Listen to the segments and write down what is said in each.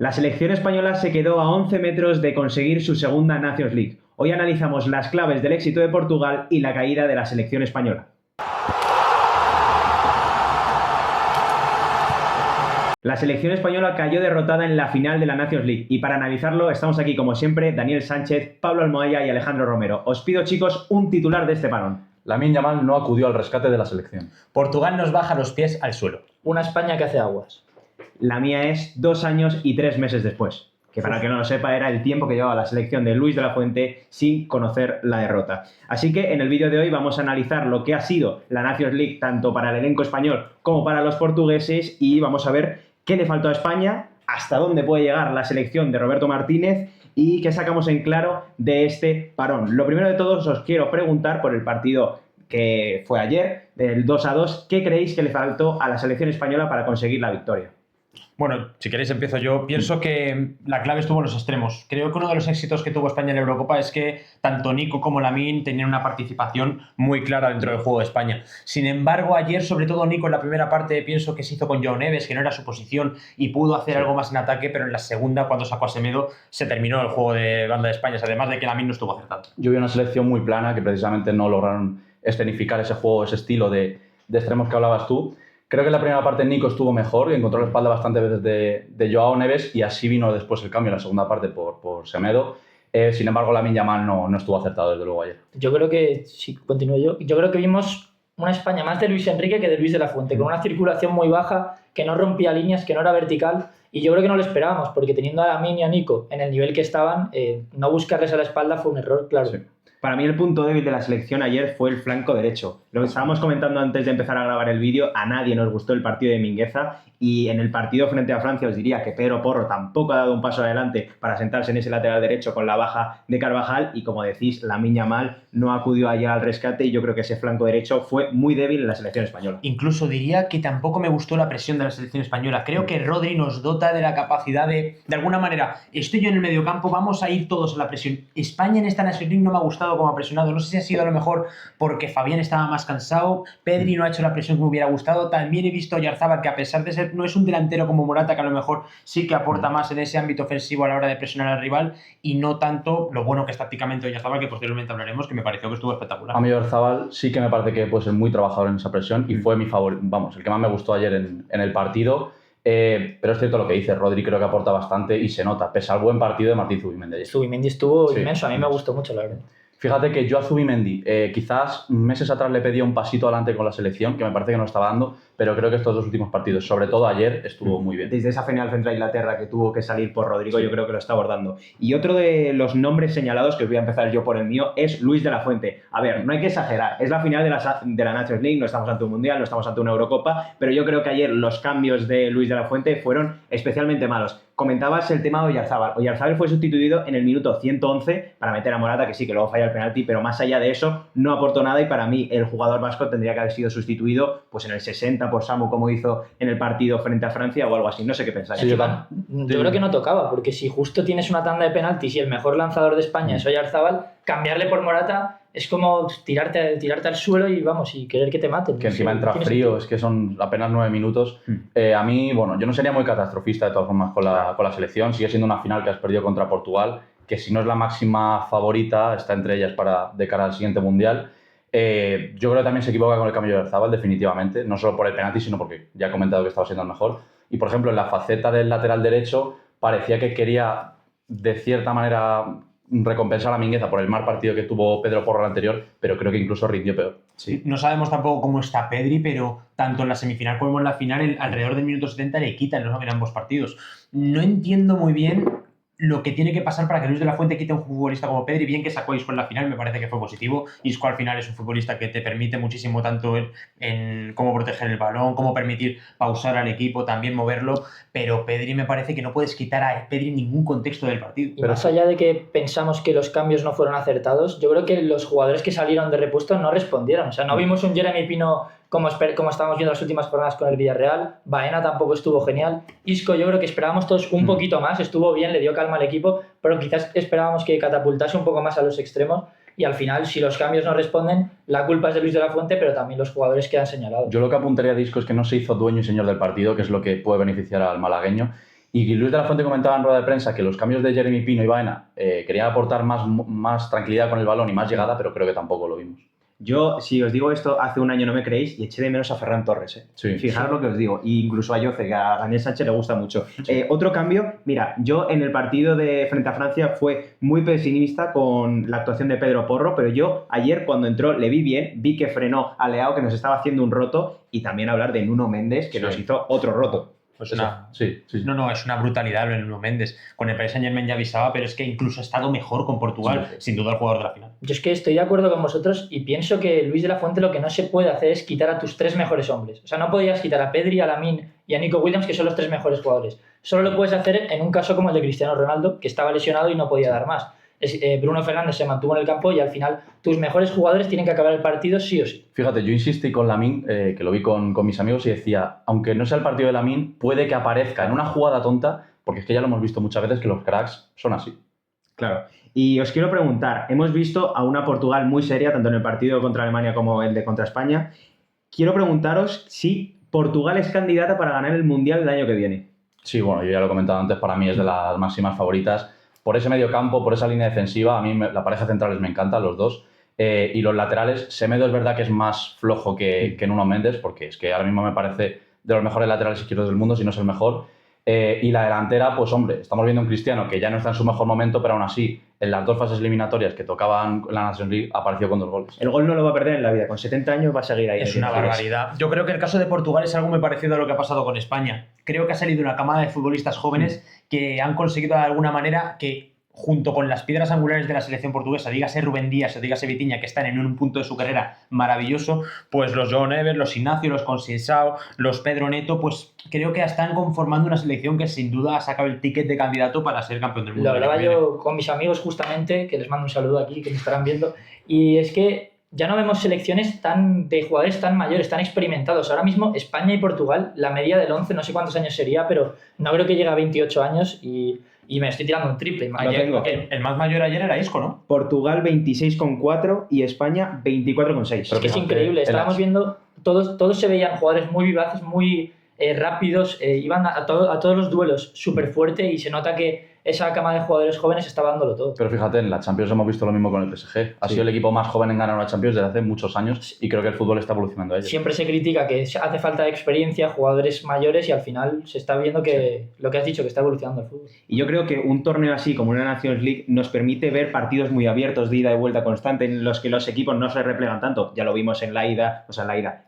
La selección española se quedó a 11 metros de conseguir su segunda Nations League. Hoy analizamos las claves del éxito de Portugal y la caída de la selección española. La selección española cayó derrotada en la final de la Nations League y para analizarlo estamos aquí como siempre Daniel Sánchez, Pablo Almohaya y Alejandro Romero. Os pido chicos un titular de este parón. Lamine Yamal no acudió al rescate de la selección. Portugal nos baja los pies al suelo. Una España que hace aguas. La mía es 2 años y 3 meses después, que para el que no lo sepa era el tiempo que llevaba la selección de Luis de la Fuente sin conocer la derrota. Así que en el vídeo de hoy vamos a analizar lo que ha sido la Nations League tanto para el elenco español como para los portugueses y vamos a ver qué le faltó a España, hasta dónde puede llegar la selección de Roberto Martínez y qué sacamos en claro de este parón. Lo primero de todos os quiero preguntar por el partido que fue ayer, del 2-2, ¿qué creéis que le faltó a la selección española para conseguir la victoria? Bueno, si queréis empiezo yo. Pienso que la clave estuvo en los extremos. Creo que uno de los éxitos que tuvo España en la Eurocopa es que tanto Nico como Lamine tenían una participación muy clara dentro del juego de España. Sin embargo, ayer, sobre todo Nico en la primera parte, pienso que se hizo con Joao Neves, que no era su posición y pudo hacer algo más en ataque, pero en la segunda, cuando sacó a Semedo, se terminó el juego de banda de España, además de que Lamine no estuvo acertado. Yo vi una selección muy plana que precisamente no lograron escenificar ese juego, ese estilo de extremos que hablabas tú. Creo que en la primera parte Nico estuvo mejor, que encontró la espalda bastantes veces de Joao Neves y así vino después el cambio en la segunda parte por Semedo. Sin embargo, Lamine Yamal no estuvo acertado desde luego ayer. Yo creo que, si continúo yo creo que vimos una España más de Luis Enrique que de Luis de la Fuente, con una circulación muy baja, que no rompía líneas, que no era vertical, y yo creo que no lo esperábamos, porque teniendo a Lamine y a Nico en el nivel que estaban, no buscarles a la espalda fue un error, claro. Sí. Para mí el punto débil de la selección ayer fue el flanco derecho. Lo que estábamos comentando antes de empezar a grabar el vídeo, a nadie nos gustó el partido de Mingueza y en el partido frente a Francia os diría que Pedro Porro tampoco ha dado un paso adelante para sentarse en ese lateral derecho con la baja de Carvajal y como decís, Lamine Yamal no acudió ayer al rescate y yo creo que ese flanco derecho fue muy débil en la selección española. Incluso diría que tampoco me gustó la presión de la selección española. Creo que Rodri nos dota de la capacidad de alguna manera, estoy yo en el mediocampo, vamos a ir todos a la presión. España en esta Nations League no me ha gustado como ha presionado. No sé si ha sido a lo mejor porque Fabián estaba más cansado, Pedri no ha hecho la presión que me hubiera gustado. También he visto a Oyarzabal, que a pesar de ser, no es un delantero como Morata, que a lo mejor sí que aporta más en ese ámbito ofensivo a la hora de presionar al rival y no tanto lo bueno que es tácticamente Oyarzabal, que posteriormente hablaremos, que me pareció que estuvo espectacular. A mí Oyarzabal sí que me parece que puede ser muy trabajador en esa presión y fue mi favorito, vamos, el que más me gustó ayer en el partido. Pero es cierto lo que dice Rodri, creo que aporta bastante y se nota, pese al buen partido de Martín Zubimendi ayer. Zubimendi estuvo inmenso, a mí me gustó mucho, la verdad. Fíjate que yo a Zubimendi quizás meses atrás le pedía un pasito adelante con la selección, que me parece que no estaba dando, pero creo que estos dos últimos partidos, sobre todo ayer, estuvo muy bien. Desde esa final frente a Inglaterra que tuvo que salir por Rodrigo, sí, yo creo que lo está abordando. Y otro de los nombres señalados, que os voy a empezar yo por el mío, es Luis de la Fuente. A ver, no hay que exagerar, es la final de la Nations League, no estamos ante un Mundial, no estamos ante una Eurocopa, pero yo creo que ayer los cambios de Luis de la Fuente fueron especialmente malos. Comentabas el tema de Oyarzabal. Oyarzabal fue sustituido en el minuto 111 para meter a Morata, que sí, que luego falla el penalti, pero más allá de eso no aportó nada y para mí el jugador vasco tendría que haber sido sustituido pues en el 60 por Samu, como hizo en el partido frente a Francia o algo así. No sé qué pensáis. Sí, yo creo que no tocaba, porque si justo tienes una tanda de penaltis y el mejor lanzador de España es Oyarzabal, cambiarle por Morata es como tirarte al suelo y vamos, y querer que te maten. Que encima entra frío, es que son apenas 9 minutos. A mí, bueno, yo no sería muy catastrofista de todas formas con la selección. Sigue siendo una final que has perdido contra Portugal, que si no es la máxima favorita, está entre ellas de cara al siguiente Mundial. Yo creo que también se equivoca con el cambio de Oyarzabal, definitivamente. No solo por el penalti, sino porque ya he comentado que estaba siendo el mejor. Y, por ejemplo, en la faceta del lateral derecho, parecía que quería, de cierta manera, recompensar a Mingueza por el mal partido que tuvo Pedro Porro el anterior, pero creo que incluso rindió peor. Sí. No sabemos tampoco cómo está Pedri, pero tanto en la semifinal como en la final, alrededor del minuto 70 le quitan en ambos partidos. No entiendo muy bien lo que tiene que pasar para que Luis de la Fuente quite a un futbolista como Pedri. Bien que sacó a Isco en la final, me parece que fue positivo. Isco al final es un futbolista que te permite muchísimo tanto en cómo proteger el balón, cómo permitir pausar al equipo, también moverlo, pero Pedri me parece que no puedes quitar a Pedri en ningún contexto del partido. Y más allá de que pensamos que los cambios no fueron acertados, yo creo que los jugadores que salieron de repuesto no respondieron. O sea, no vimos un Jeremy Pino como estábamos viendo las últimas jornadas con el Villarreal. Baena tampoco estuvo genial. Isco, yo creo que esperábamos todos un poquito más, estuvo bien, le dio calma al equipo, pero quizás esperábamos que catapultase un poco más a los extremos y al final, si los cambios no responden, la culpa es de Luis de la Fuente, pero también los jugadores quedan señalados. Yo lo que apuntaría a Isco es que no se hizo dueño y señor del partido, que es lo que puede beneficiar al malagueño. Y Luis de la Fuente comentaba en rueda de prensa que los cambios de Jeremy Pino y Baena querían aportar más tranquilidad con el balón y más llegada, pero creo que tampoco lo vimos. Yo, si os digo esto, hace un año no me creéis y eché de menos a Ferran Torres. Sí. Fijaros lo que os digo. E incluso a Yoce, que a Daniel Sánchez le gusta mucho. Otro cambio, mira, yo en el partido de frente a Francia fue muy pesimista con la actuación de Pedro Porro, pero yo ayer cuando entró le vi bien, vi que frenó a Leao, que nos estaba haciendo un roto, y también hablar de Nuno Méndez, que nos hizo otro roto. Pues Sí. No, es una brutalidad lo de Nuno Méndez. Con el Paris Saint-Germain ya avisaba, pero es que incluso ha estado mejor con Portugal, sin duda el jugador de la final. Yo es que estoy de acuerdo con vosotros y pienso que Luis de la Fuente lo que no se puede hacer es quitar a tus 3 mejores hombres. O sea, no podías quitar a Pedri, a Lamine y a Nico Williams, que son los 3 mejores jugadores. Solo lo puedes hacer en un caso como el de Cristiano Ronaldo, que estaba lesionado y no podía dar más. Bruno Fernández se mantuvo en el campo y al final tus mejores jugadores tienen que acabar el partido sí o sí. Fíjate, yo insistí con Lamine, que lo vi con mis amigos y decía, aunque no sea el partido de Lamine, puede que aparezca en una jugada tonta, porque es que ya lo hemos visto muchas veces que los cracks son así. Claro. Y os quiero preguntar, hemos visto a una Portugal muy seria, tanto en el partido contra Alemania como el de contra España. Quiero preguntaros si Portugal es candidata para ganar el Mundial del año que viene. Sí, bueno, yo ya lo he comentado antes, para mí es de las máximas favoritas. Por ese medio campo, por esa línea defensiva, a mí la pareja centrales me encantan, los dos. Y los laterales, Semedo es verdad que es más flojo que Nuno Méndez, porque es que ahora mismo me parece de los mejores laterales izquierdos del mundo, si no es el mejor. Y la delantera, pues hombre, estamos viendo un Cristiano que ya no está en su mejor momento, pero aún así, en las 2 fases eliminatorias que tocaban la Nations League, apareció con 2 goles. El gol no lo va a perder en la vida, con 70 años va a seguir ahí. Es una barbaridad. Yo creo que el caso de Portugal es algo muy parecido a lo que ha pasado con España. Creo que ha salido una camada de futbolistas jóvenes que han conseguido de alguna manera que, junto con las piedras angulares de la selección portuguesa, dígase Rubén Díaz o dígase Vitinha, que están en un punto de su carrera maravilloso, pues los João Neves, los Ignacio, los Conceição, los Pedro Neto, pues creo que están conformando una selección que sin duda ha sacado el ticket de candidato para ser campeón del mundo. Lo hablaba yo con mis amigos justamente, que les mando un saludo aquí, que me estarán viendo, y es que ya no vemos selecciones de jugadores tan mayores, tan experimentados. Ahora mismo España y Portugal, la media del 11, no sé cuántos años sería, pero no creo que llegue a 28 años y me estoy tirando un triple. El más mayor ayer era Isco, ¿no? Portugal 26,4 y España 24,6. Es que es increíble. Estábamos viendo, todos se veían jugadores muy vivaces, muy rápidos, iban a todos los duelos súper fuerte y se nota que esa cama de jugadores jóvenes está dándolo todo. Pero fíjate, en la Champions hemos visto lo mismo con el PSG. Ha sido el equipo más joven en ganar una Champions desde hace muchos años y creo que el fútbol está evolucionando a ello. Siempre se critica que hace falta de experiencia, jugadores mayores y al final se está viendo que lo que has dicho, que está evolucionando el fútbol. Y yo creo que un torneo así como una Nations League nos permite ver partidos muy abiertos de ida y vuelta constante en los que los equipos no se replegan tanto. Ya lo vimos en en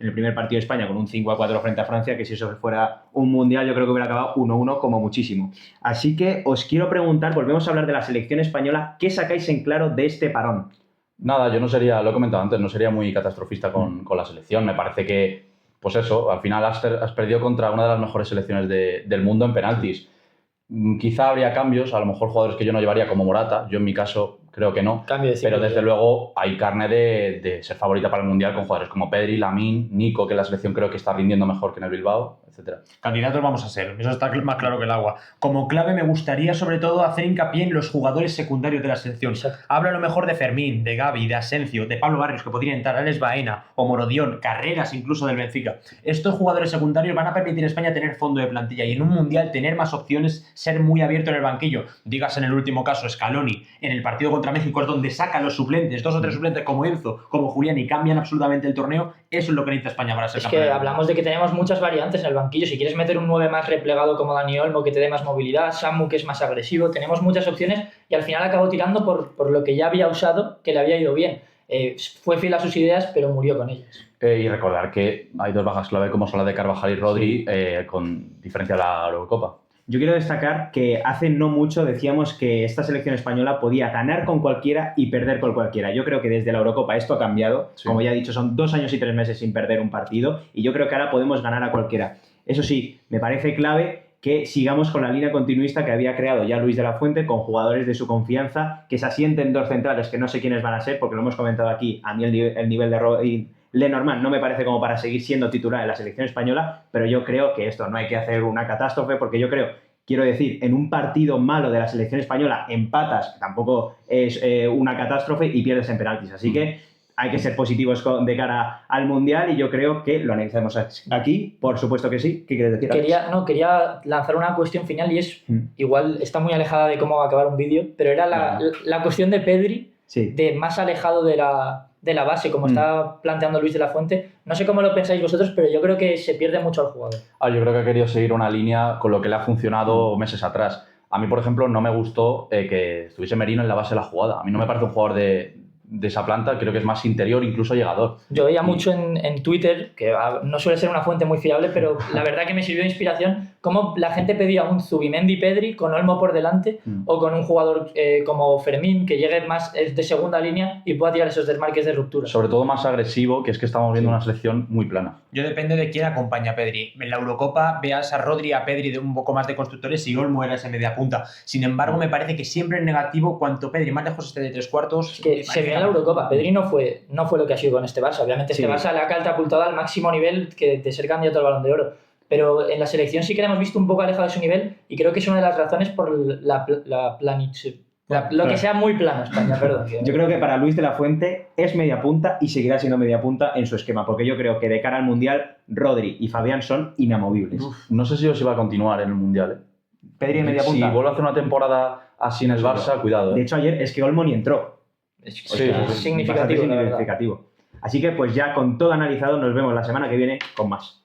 el primer partido de España con un 5-4 frente a Francia, que si eso fuera un mundial yo creo que hubiera acabado 1-1 como muchísimo. Así que os quiero preguntar, volvemos a hablar de la selección española, ¿qué sacáis en claro de este parón? Nada, yo no sería, lo he comentado antes, no sería muy catastrofista con la selección. Me parece que, pues eso, al final has perdido contra una de las mejores selecciones del mundo en penaltis. Quizá habría cambios, a lo mejor jugadores que yo no llevaría como Morata, yo en mi caso creo que no, pero desde luego hay carne de ser favorita para el Mundial con jugadores como Pedri, Lamine, Nico, que la selección creo que está rindiendo mejor que en el Bilbao, etc. Candidatos vamos a ser, eso está más claro que el agua. Como clave me gustaría sobre todo hacer hincapié en los jugadores secundarios de la selección. Hablo a lo mejor de Fermín, de Gavi, de Asencio, de Pablo Barrios, que podrían entrar, Alex Baena o Morodión, Carreras incluso del Benfica. Estos jugadores secundarios van a permitir a España tener fondo de plantilla y en un Mundial tener más opciones, ser muy abierto en el banquillo. Digas en el último caso Scaloni, en el partido contra México es donde sacan los suplentes, 2 o 3 suplentes como Enzo, como Julián y cambian absolutamente el torneo. Eso es lo que necesita España para ser campeón. Es que hablamos de que tenemos muchas variantes en el banquillo. Si quieres meter un 9 más replegado como Dani Olmo que te dé más movilidad, Samu que es más agresivo, tenemos muchas opciones y al final acabó tirando por lo que ya había usado, que le había ido bien. Fue fiel a sus ideas, pero murió con ellas. Y recordar que hay 2 bajas clave como son la de Carvajal y Rodri, con diferencia a la Eurocopa. Yo quiero destacar que hace no mucho decíamos que esta selección española podía ganar con cualquiera y perder con cualquiera. Yo creo que desde la Eurocopa esto ha cambiado. Sí. Como ya he dicho, son 2 años y 3 meses sin perder un partido y yo creo que ahora podemos ganar a cualquiera. Eso sí, me parece clave que sigamos con la línea continuista que había creado ya Luis de la Fuente con jugadores de su confianza, que se asienten 2 centrales que no sé quiénes van a ser, porque lo hemos comentado aquí, a mí el nivel de Lenormand no me parece como para seguir siendo titular en la selección española, pero yo creo que esto no hay que hacer una catástrofe, porque yo quiero decir, en un partido malo de la selección española empatas, que tampoco es una catástrofe, y pierdes en penaltis. Así que hay que ser positivos de cara al Mundial y yo creo que lo analizamos aquí, por supuesto que sí. ¿Qué quieres decir, Alex? Quería lanzar una cuestión final y es, igual está muy alejada de cómo va a acabar un vídeo, pero era la cuestión de Pedri, de más alejado de la base, como está planteando Luis de la Fuente. No sé cómo lo pensáis vosotros, pero yo creo que se pierde mucho al jugador. Yo creo que ha querido seguir una línea con lo que le ha funcionado meses atrás. A mí, por ejemplo, no me gustó que estuviese Merino en la base de la jugada. A mí no me parece un jugador de esa planta, creo que es más interior, incluso llegador. Yo veía mucho en Twitter, que no suele ser una fuente muy fiable, pero la verdad que me sirvió de inspiración, cómo la gente pedía un Zubimendi-Pedri con Olmo por delante o con un jugador como Fermín, que llegue más de segunda línea y pueda tirar esos desmarques de ruptura. Sobre todo más agresivo, que es que estamos viendo una selección muy plana. Yo depende de quién acompaña a Pedri. En la Eurocopa veas a Rodri y a Pedri de un poco más de constructores y Olmo era ese media punta. Sin embargo, me parece que siempre es negativo cuanto Pedri más lejos esté de 3/4. Es que se vio en la Eurocopa. Pedri no fue lo que ha sido con este Barça. Obviamente este Barça le ha catapultado al máximo nivel de ser candidato al Balón de Oro. Pero en la selección sí que le hemos visto un poco alejado de su nivel y creo que es una de las razones por lo que sea muy plano España, perdón. Yo creo que para Luis de la Fuente es media punta y seguirá siendo media punta en su esquema, porque yo creo que de cara al Mundial, Rodri y Fabián son inamovibles. No sé si os iba a continuar en el Mundial. Pedri en media punta. Si vuelve a hacer una temporada así en el Barça, cuidado. De hecho, ayer es que Olmo ni entró. Es significativo. Así que pues ya con todo analizado nos vemos la semana que viene con más.